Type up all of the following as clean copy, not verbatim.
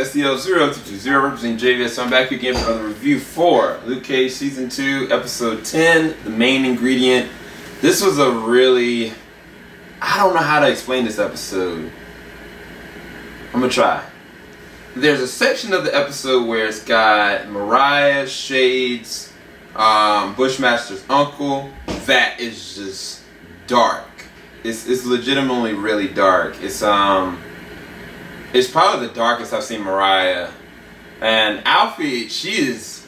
SEL0220 representing JVS. So I'm back again for another review for Luke Cage Season 2, Episode 10, The Main Ingredient. This was a really... I don't know how to explain this episode. I'm gonna try. There's a section of the episode where it's got Mariah, Shades, Bushmaster's uncle. That is just dark. It's legitimately really dark. It's probably the darkest I've seen Mariah. And Alfie, she's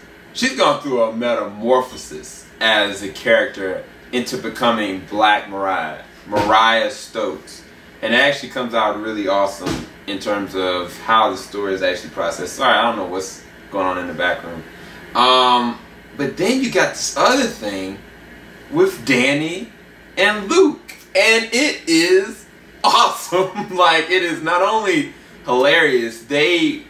gone through a metamorphosis as a character into becoming Black Mariah Stokes. And it actually comes out really awesome in terms of how the story is actually processed. Sorry, I don't know what's going on in the background. But then you got this other thing with Danny and Luke. And it is awesome. Like, it is not only hilarious, they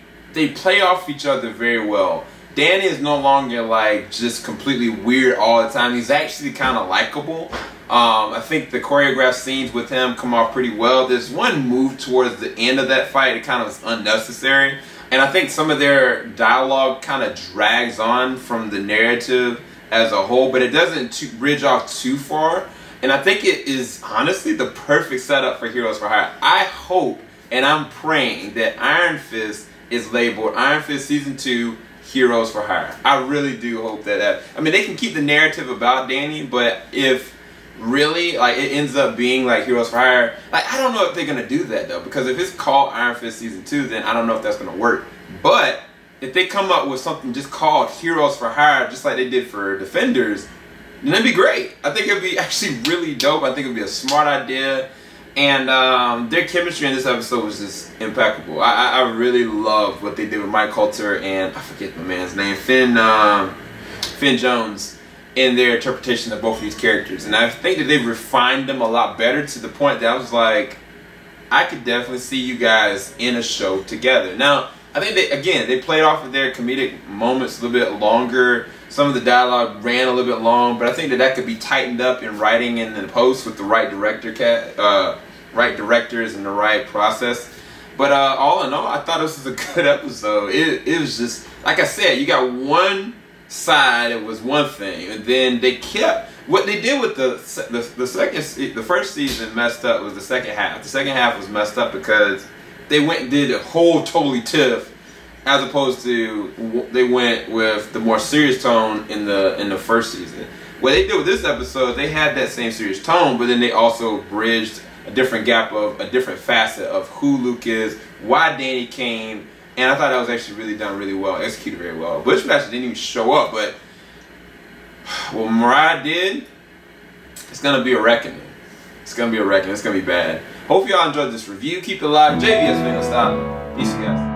play off each other very well. Danny is no longer like just completely weird all the time. He's actually kind of likable. I think the choreographed scenes with him come off pretty well. There's one move towards the end of that fight. It kind of was unnecessary. And I think some of their dialogue kind of drags on from the narrative as a whole, but it doesn't bridge off too far. And I think it is honestly the perfect setup for Heroes for Hire. I hope and I'm praying that Iron Fist is labeled Iron Fist Season 2 Heroes for Hire. I really do hope that. I mean, they can keep the narrative about Danny, but if really like it ends up being like Heroes for Hire, like I don't know if they're gonna do that though, because if it's called Iron Fist Season 2, then I don't know if that's gonna work. But if they come up with something just called Heroes for Hire, just like they did for Defenders, then that'd be great. I think it'd be actually really dope. I think it'd be a smart idea. And their chemistry in this episode was just impeccable. I really loved what they did with Mike Coulter and I forget my man's name, Finn Jones, in their interpretation of both of these characters. And I think that they've refined them a lot better to the point that I was like, I could definitely see you guys in a show together. Now, I think they played off of their comedic moments a little bit longer. Some of the dialogue ran a little bit long, but I think that could be tightened up in writing and in post with the right right directors and the right process. But all in all, I thought this was a good episode. It was just, like I said, you got one side, it was one thing, and then they kept what they did with the first season messed up was the second half. The second half was messed up because they went and did a whole totally tiff, as opposed to they went with the more serious tone in the first season. What they did with this episode, they had that same serious tone, but then they also bridged a different gap of a different facet of who Luke is, why Danny came, and I thought that was actually really done really well, executed very well. Bushmaster didn't even show up, but what Mariah did, it's gonna be a reckoning. It's gonna be a reckoning. It's gonna be bad. Hope y'all enjoyed this review. Keep it locked. JVS, man, stop. Peace, you guys.